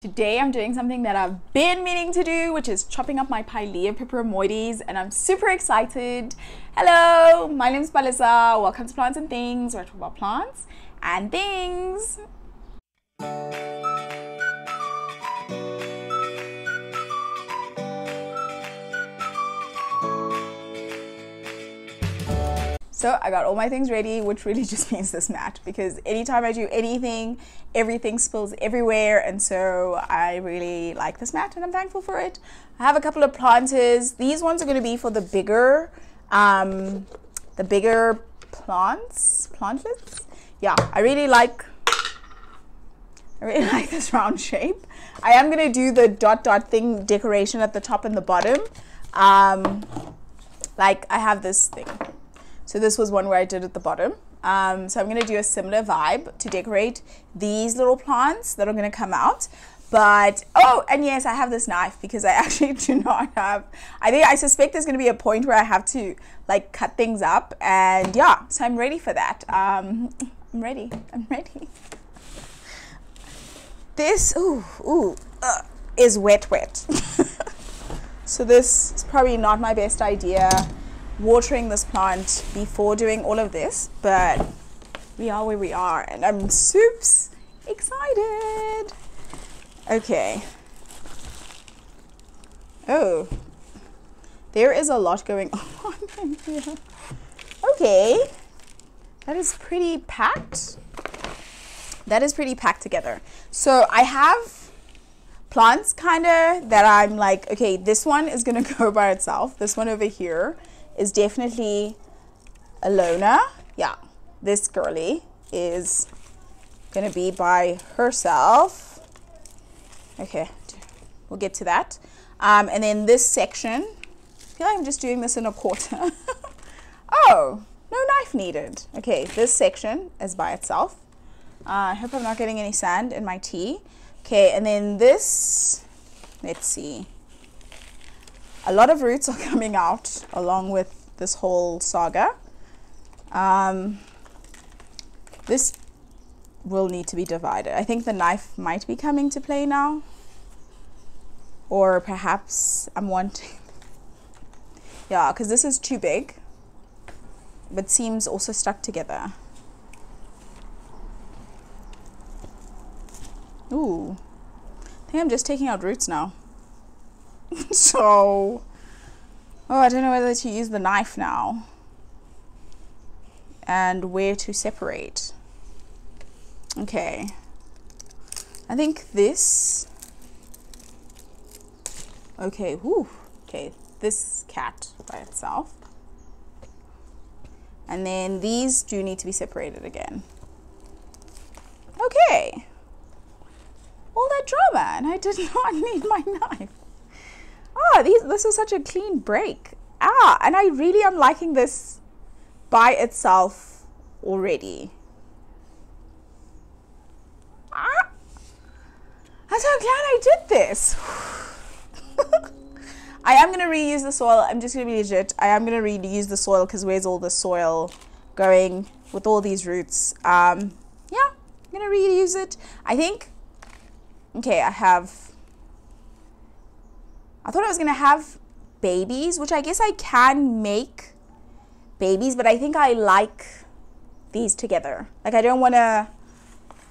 Today I'm doing something that I've been meaning to do, which is chopping up my pilea peperomioides, and I'm super excited. Hello, my name is Palisa. Welcome to Plants and Things, where I talk about plants and things. So I got all my things ready, which really just means this mat, because anytime I do anything, everything spills everywhere, and so I really like this mat and I'm thankful for it. I have a couple of planters. These ones are going to be for the bigger plantlets. Yeah, I really like this round shape. I am going to do the dot thing decoration at the top and the bottom. Like I have this thing. So this was one where I did at the bottom. So I'm going to do a similar vibe to decorate these little plants that are going to come out. But, oh, and yes, I have this knife because I actually do not have, I suspect there's going to be a point where I have to like cut things up. And yeah, so I'm ready for that. I'm ready. This, is wet. So this is probably not my best idea, watering this plant before doing all of this, but we are where we are and I'm soups excited. Okay. Oh, there is a lot going on in here. Okay, that is pretty packed. That is pretty packed together. So I have plants kind of that I'm like, okay, this one is gonna go by itself. This one over here is definitely a loner. Yeah, this girly is gonna be by herself. Okay, we'll get to that. And then this section, I feel like I'm just doing this in a quarter. Oh, no knife needed. Okay, this section is by itself. I hope I'm not getting any sand in my tea. Okay, and then this, let's see. A lot of roots are coming out along with this whole saga. This will need to be divided. I think the knife might be coming to play now. Or perhaps I'm wanting... Yeah, because this is too big. But seems also stuck together. Ooh. I think I'm just taking out roots now. So, I don't know whether to use the knife now and where to separate. Okay, I think this, okay, okay, this cat by itself, and then these do need to be separated again. Okay, all that drama, and I did not need my knife. Oh, this is such a clean break. And I really am liking this by itself already. I'm so glad I did this. I am going to reuse the soil. I'm just going to be legit. I am going to reuse the soil because where's all the soil going with all these roots? Yeah, I'm going to reuse it. I think, okay, I thought I was going to have babies, which I guess I can make babies, but I think I like these together. Like I don't want to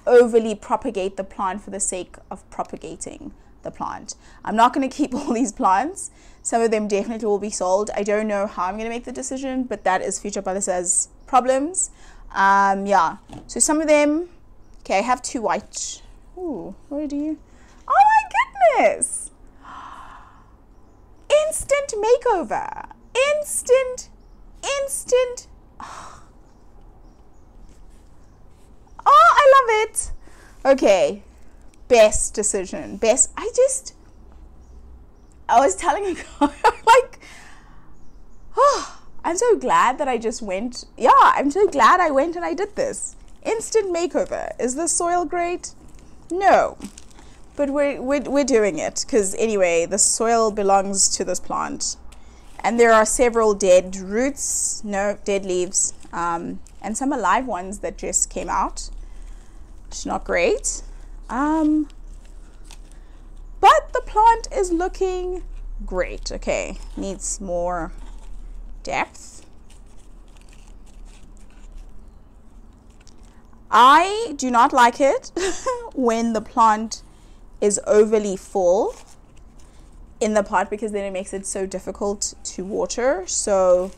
overly propagate the plant for the sake of propagating the plant. I'm not going to keep all these plants. Some of them definitely will be sold. I don't know how I'm going to make the decision, but that is future Palisa's problems. Yeah, so some of them, okay, I have two white. Ooh, where do you? Oh my goodness! Instant makeover. Instant. Oh, I love it. Okay. Best decision. I was telling a guy, like, oh, I'm so glad that I just went. Yeah, I'm so glad I went and I did this. Instant makeover. Is the soil great? No. But we're doing it because anyway, the soil belongs to this plant, and there are several dead roots, dead leaves, and some alive ones that just came out, which is not great. plant is looking great. Okay, needs more depth. I do not like it when the plant is overly full in the pot, because then it makes it so difficult to water. So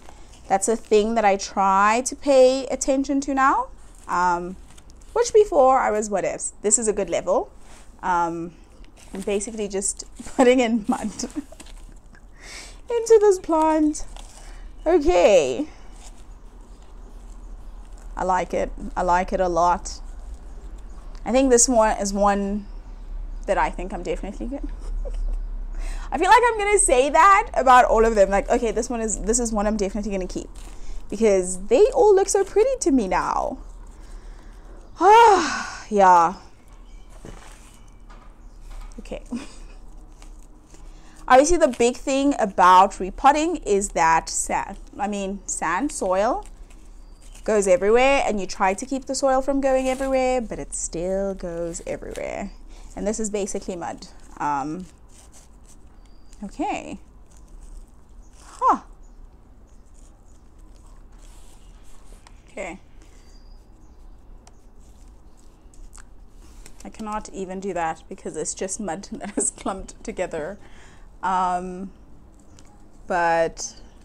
that's a thing that I try to pay attention to now, which before I was, what is, this is a good level. I'm basically just putting in mud into this plant. Okay, I like it. I like it a lot. I think this one is one that I think I'm definitely good. I feel like I'm gonna say that about all of them. Like, okay, this is one I'm definitely gonna keep, because they all look so pretty to me now. Ah, yeah. Okay. Obviously, the big thing about repotting is that sand, soil goes everywhere, and you try to keep the soil from going everywhere, but it still goes everywhere. And this is basically mud. Okay. Huh. Okay. I cannot even do that because it's just mud that is clumped together. But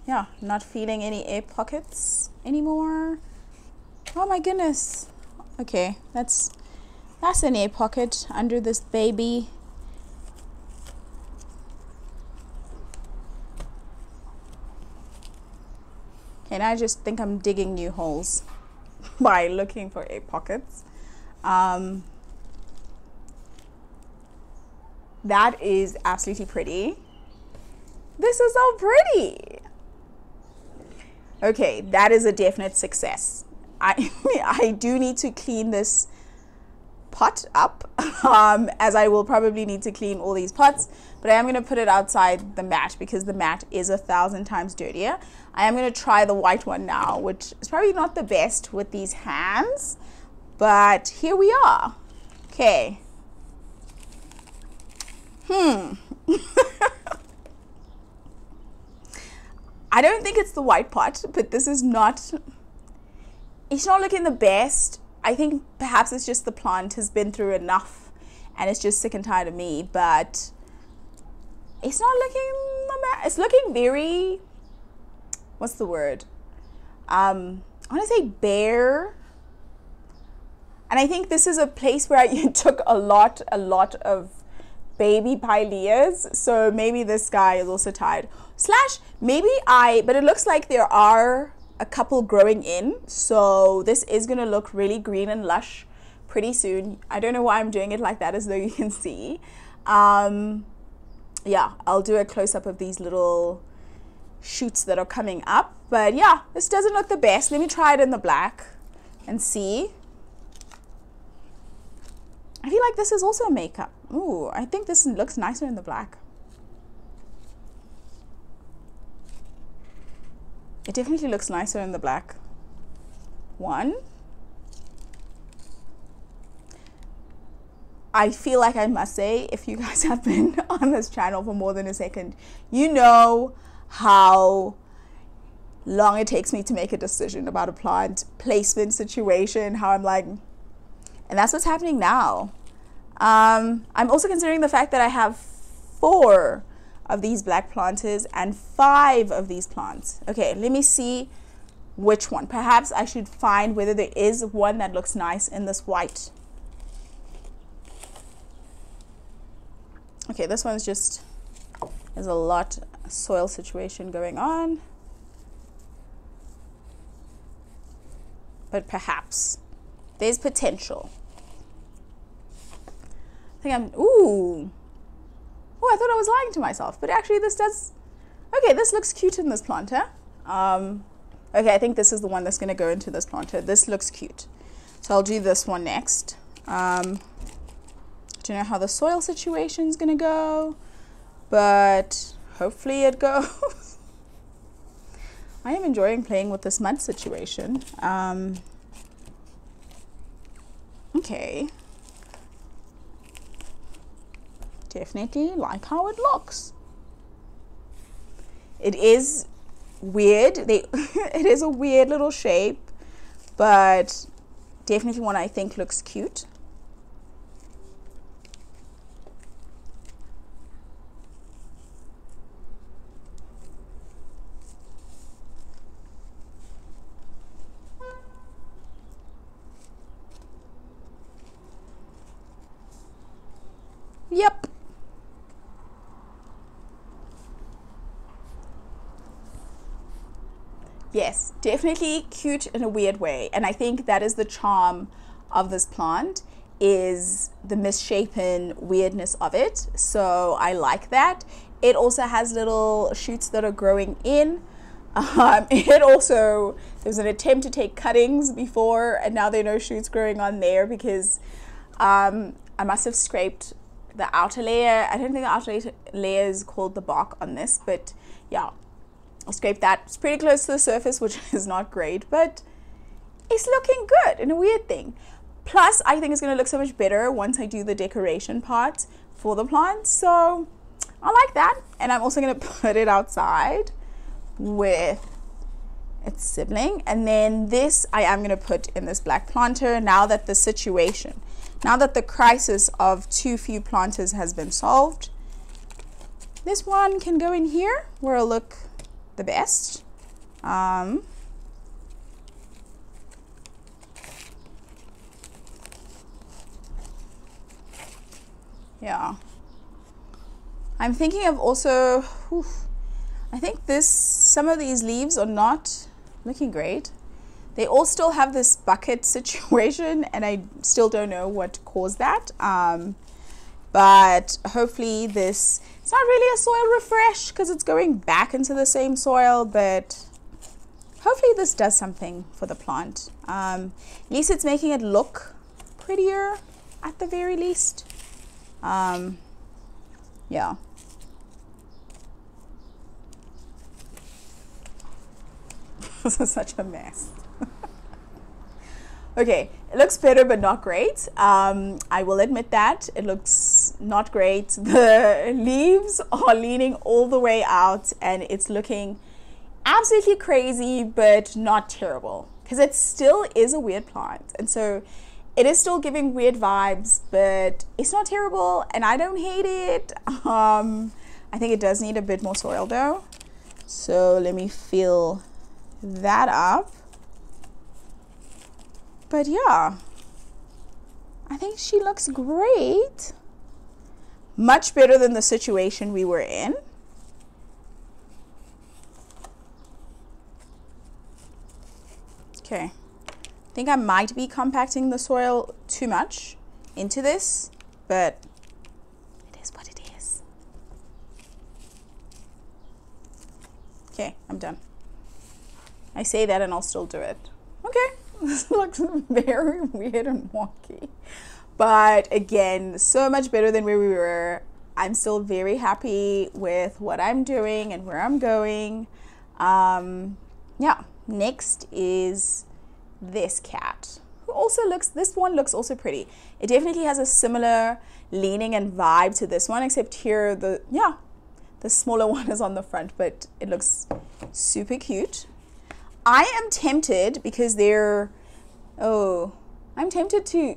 yeah, not feeling any air pockets anymore. Oh my goodness. Okay, that's an air pocket under this baby. Okay, now I just think I'm digging new holes by looking for air pockets. That is absolutely pretty. This is so pretty. Okay, that is a definite success. I do need to clean this pot up, as I will probably need to clean all these pots, but I am going to put it outside the mat because the mat is 1,000 times dirtier. I am going to try the white one now, which is probably not the best with these hands, but here we are. Okay. I don't think it's the white pot, but this is not, it's not looking the best. I think perhaps it's just the plant has been through enough and it's just sick and tired of me, but it's not looking, it's looking very, what's the word? I want to say bare. And I think this is a place where you took a lot of baby pileas, so maybe this guy is also tired. But it looks like there are a couple growing in, so this is gonna look really green and lush pretty soon. I don't know why I'm doing it like that, as though you can see. Yeah, I'll do a close-up of these little shoots that are coming up, but yeah, this doesn't look the best. Let me try it in the black and see. I feel like this is also makeup. Ooh, I think this looks nicer in the black. It definitely looks nicer in the black. One. I feel like I must say, if you guys have been on this channel for more than a second, you know how long it takes me to make a decision about a plant placement situation, how I'm like, and that's what's happening now. I'm also considering the fact that I have 4 of these black planters and 5 of these plants. Okay, let me see which one. Perhaps I should find whether there is one that looks nice in this white. Okay, this one's just, there's a lot of soil situation going on. But perhaps there's potential. I think ooh. Oh, I thought I was lying to myself, but actually this does, okay, this looks cute in this planter. Okay, I think this is the one that's going to go into this planter. This looks cute. So I'll do this one next. Don't know how the soil situation is going to go, but hopefully it goes. I am enjoying playing with this mud situation. Okay. definitely like how it looks. It is weird. It is a weird little shape, but definitely one I think looks cute. Yep. Yes, definitely cute in a weird way. And I think that is the charm of this plant, is the misshapen weirdness of it. So I like that. It also has little shoots that are growing in. It also, there's an attempt to take cuttings before, and now there are no shoots growing on there because I must have scraped the outer layer. I don't think the outer layer is called the bark on this, but yeah, I scraped that. It's pretty close to the surface, which is not great, but it's looking good in a weird thing. Plus, I think it's going to look so much better once I do the decoration part for the plant. So I like that. And I'm also going to put it outside with its sibling. And then this I am going to put in this black planter now that the crisis of too few planters has been solved. This one can go in here where it'll look the best. Yeah. I'm thinking of also, I think some of these leaves are not looking great. They all still have this bucket situation, and I still don't know what caused that. But hopefully it's not really a soil refresh because it's going back into the same soil, but hopefully this does something for the plant. At least it's making it look prettier at the very least. Yeah. This is such a mess. Okay, it looks better but not great. I will admit that it looks not great. The leaves are leaning all the way out and it's looking absolutely crazy but not terrible, because it still is a weird plant, and so it is still giving weird vibes, but it's not terrible and I don't hate it. I think it does need a bit more soil though, so let me fill that up. But yeah, I think she looks great. Much better than the situation we were in. Okay, I think I might be compacting the soil too much into this, but it is what it is. Okay, I'm done. I say that and I'll still do it. Okay. This looks very weird and wonky, but again, so much better than where we were. I'm still very happy with what I'm doing and where I'm going. Yeah, next is this cat, who also this one looks also pretty. It definitely has a similar leaning and vibe to this one, except here the smaller one is on the front, but it looks super cute. I am tempted because I'm tempted to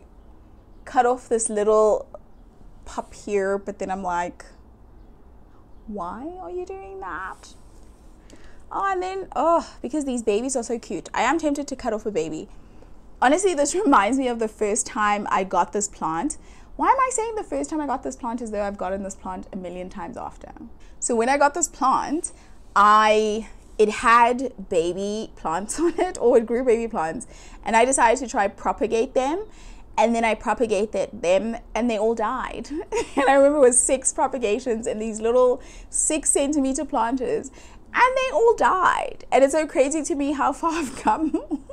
cut off this little pup here, but then I'm like, why are you doing that? And then, because these babies are so cute. I am tempted to cut off a baby. Honestly, this reminds me of the first time I got this plant. Why am I saying the first time I got this plant as though I've gotten this plant a million times after? So when I got this plant, it had baby plants on it, or it grew baby plants, and I decided to try propagate them, and then I propagated them and they all died. And I remember it was 6 propagations in these little 6-centimeter planters, and they all died. And it's so crazy to me how far I've come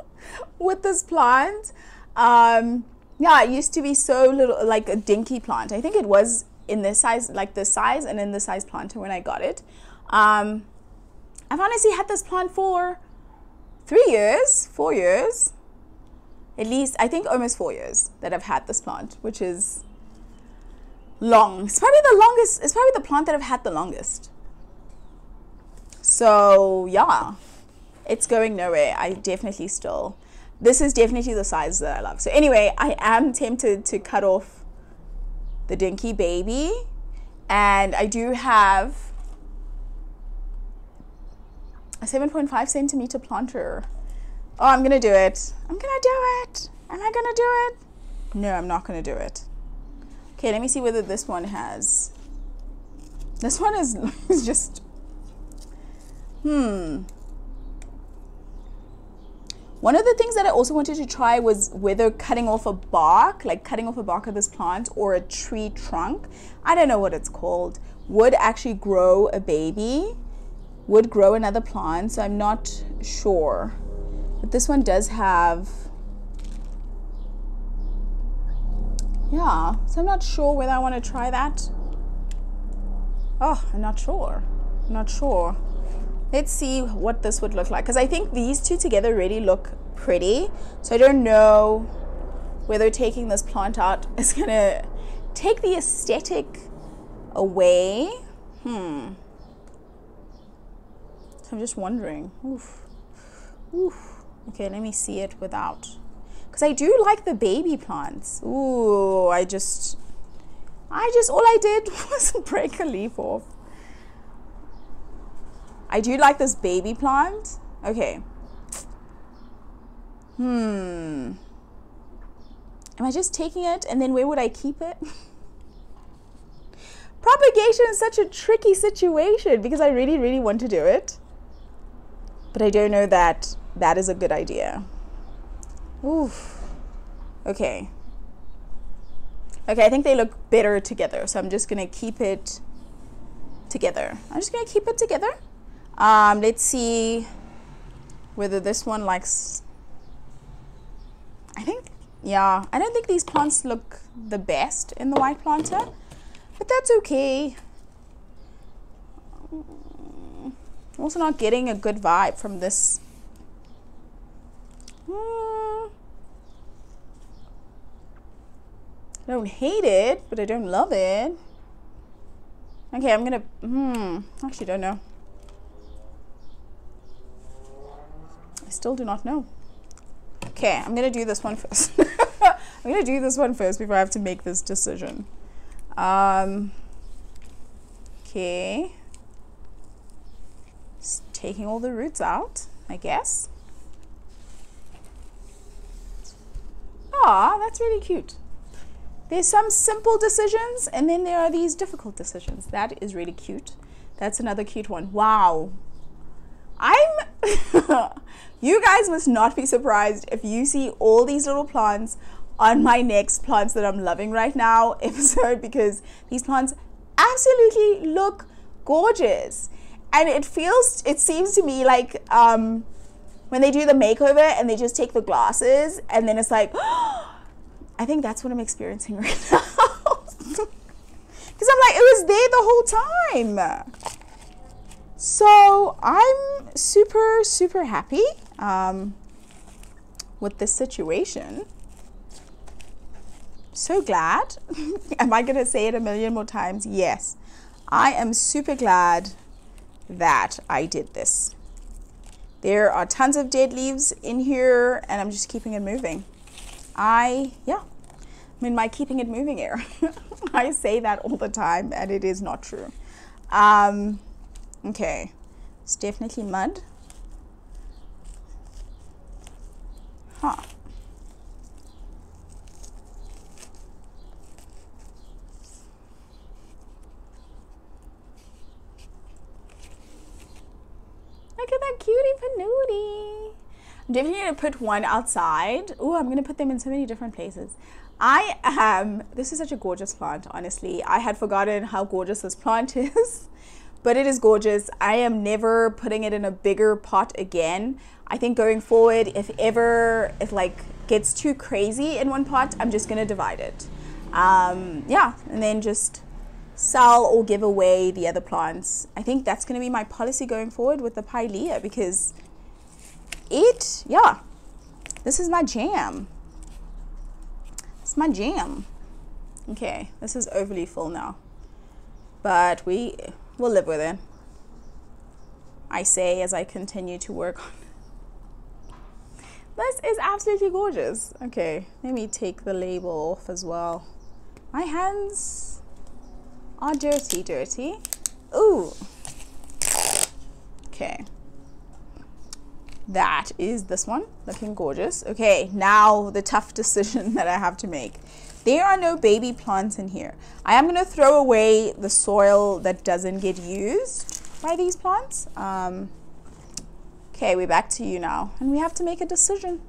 with this plant. Yeah, it used to be so little, like a dinky plant. I think it was in this size, like this size, and in this size planter when I got it. I've honestly had this plant for 4 years, at least. I think almost 4 years that I've had this plant, which is long. It's probably the longest. It's probably the plant that I've had the longest. So yeah, it's going nowhere. I definitely still, this is definitely the size that I love. So anyway, I am tempted to cut off the dinky baby, and I do have a 7.5 centimeter planter. Oh, I'm gonna do it. I'm gonna do it. Am I gonna do it? No, I'm not gonna do it. Okay, let me see whether this one has. This one is just. One of the things that I also wanted to try was whether cutting off a bark, like cutting off a bark of this plant or a tree trunk, I don't know what it's called, would actually grow a baby, would grow another plant. So I'm not sure. But this one does have, yeah, so I'm not sure whether I want to try that. Oh, I'm not sure. I'm not sure. Let's see what this would look like, because I think these two together really look pretty. So I don't know whether taking this plant out is going to take the aesthetic away. So I'm just wondering. Oof. Okay, let me see it without. Because I do like the baby plants. Ooh, I just, all I did was break a leaf off. I do like this baby plant. Okay. Am I just taking it and then where would I keep it? Propagation is such a tricky situation because I really, really want to do it. But I don't know that that is a good idea. Oof. Okay. Okay, I think they look better together. So I'm just going to keep it together. Let's see whether this one likes. I think, yeah, I don't think these plants look the best in the white planter, but that's okay. I'm also not getting a good vibe from this. I don't hate it, but I don't love it. Okay, I'm gonna, actually don't know. I still do not know. Okay, I'm gonna do this one first. I'm gonna do this one first before I have to make this decision. Okay. Just taking all the roots out, I guess. Aw, that's really cute. There's some simple decisions, and then there are these difficult decisions. That is really cute. That's another cute one. Wow. You guys must not be surprised if you see all these little plants on my next plants that I'm loving right now episode, because these plants absolutely look gorgeous. And it seems to me like when they do the makeover and they just take the glasses and then it's like, I think that's what I'm experiencing right now. Because I'm like, it was there the whole time. So I'm super, super happy with this situation. So glad. Am I going to say it a million more times? Yes. I am super glad that I did this. There are tons of dead leaves in here, and I'm just keeping it moving. I'm in my keeping it moving era. I say that all the time, and it is not true. Okay, it's definitely mud. Huh. Look at that cutie panootie. I'm definitely going to put one outside. Oh, I'm going to put them in so many different places. This is such a gorgeous plant, honestly. I had forgotten how gorgeous this plant is, but it is gorgeous. I am never putting it in a bigger pot again. I think going forward, if like gets too crazy in one pot, I'm just going to divide it. And then just sell or give away the other plants. I think that's going to be my policy going forward with the pilea, because this is my jam. It's my jam. Okay, this is overly full now, but we'll live with it, I say, as I continue to work on it. This is absolutely gorgeous. Okay, let me take the label off as well. My hands are dirty. Ooh. Okay. That is this one, looking gorgeous. Okay, now the tough decision that I have to make. There are no baby plants in here. I am going to throw away the soil that doesn't get used by these plants. Okay, we're back to you now, and we have to make a decision.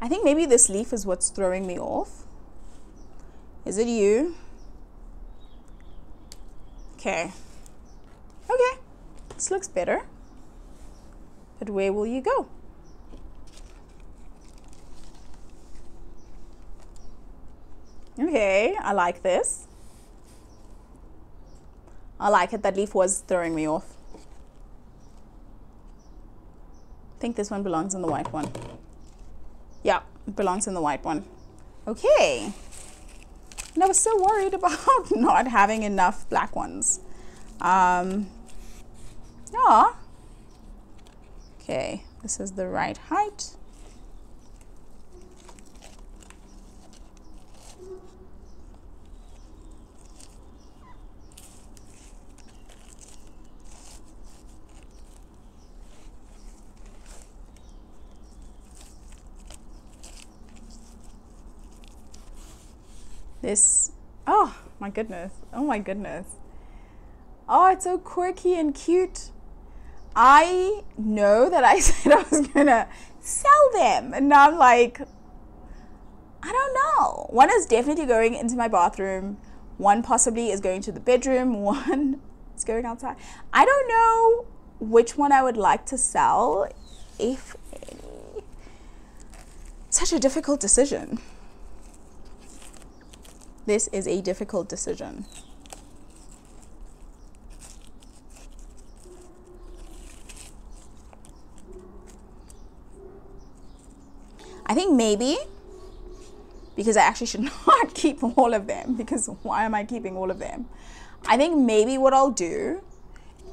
I think maybe this leaf is what's throwing me off. Is it you? Okay. Okay, this looks better. But where will you go? Okay, I like this. I like it. That leaf was throwing me off. I think this one belongs in the white one. Yeah, it belongs in the white one. Okay. And I was so worried about not having enough black ones. Yeah. Okay, this is the right height. This, oh my goodness, oh my goodness. Oh, it's so quirky and cute. I know that I said I was gonna sell them, and now I'm like, I don't know. One is definitely going into my bathroom. One possibly is going to the bedroom. One is going outside. I don't know which one I would like to sell, if any. Such a difficult decision. This is a difficult decision. I think maybe, because I actually should not keep all of them, because why am I keeping all of them? I think maybe what I'll do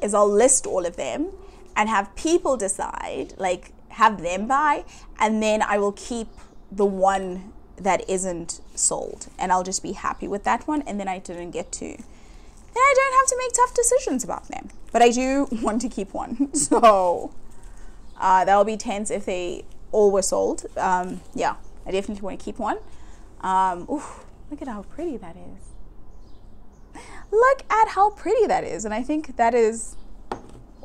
is I'll list all of them and have people decide, like have them buy, and then I will keep the one that isn't sold, and I'll just be happy with that one, and then I didn't get to. Then I don't have to make tough decisions about them. But I do want to keep one, so that'll be tense if they all were sold. Yeah, I definitely want to keep one. Oof, look at how pretty that is. Look at how pretty that is. And I think that is,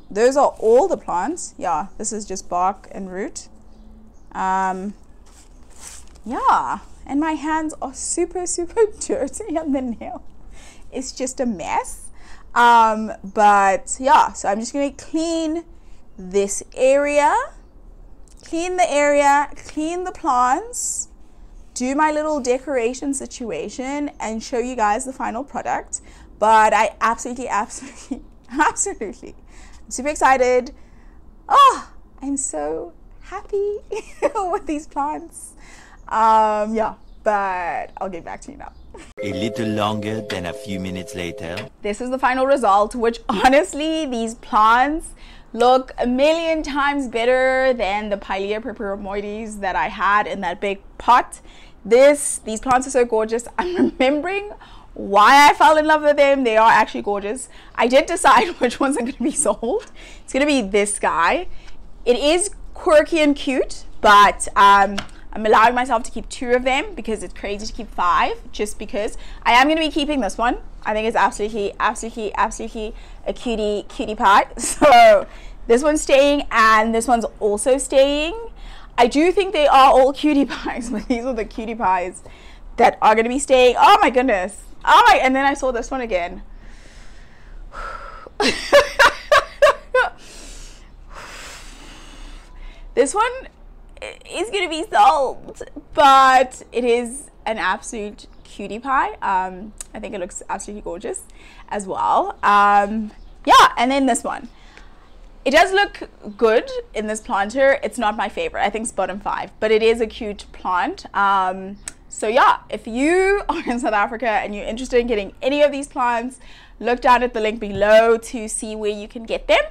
those are all the plants. Yeah, this is just bark and root. Yeah, and my hands are super dirty, and the nail is just a mess. But yeah, so I'm just gonna clean this area, clean the plants, do my little decoration situation, and show you guys the final product. But I absolutely, I'm super excited. Oh, I'm so happy with these plants. Yeah, but I'll get back to you now. A little longer than a few minutes later. This is the final result, which honestly, these plants look a million times better than the pilea peperomioides that I had in that big pot. These plants are so gorgeous. I'm remembering why I fell in love with them. They are actually gorgeous. I did decide which ones are going to be sold. It's going to be this guy. It is quirky and cute, but I'm allowing myself to keep 2 of them because it's crazy to keep 5, just because. I am going to be keeping this one. I think it's absolutely a cutie pie. So this one's staying, and this one's also staying. I do think they are all cutie pies, but these are the cutie pies that are going to be staying. Oh my goodness. Oh my, and then I saw this one again. This one is going to be sold, but it is an absolute cutie pie. I think it looks absolutely gorgeous as well. Yeah, and then this one. It does look good in this planter. It's not my favorite. I think it's bottom 5, but it is a cute plant. So yeah, if you are in South Africa and you're interested in getting any of these plants, look down at the link below to see where you can get them.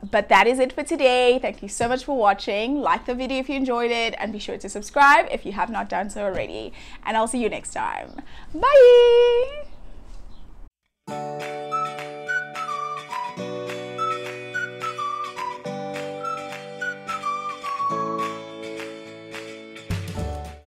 But that is it for today. Thank you so much for watching. Like the video if you enjoyed it, and be sure to subscribe if you have not done so already. And I'll see you next time. Bye.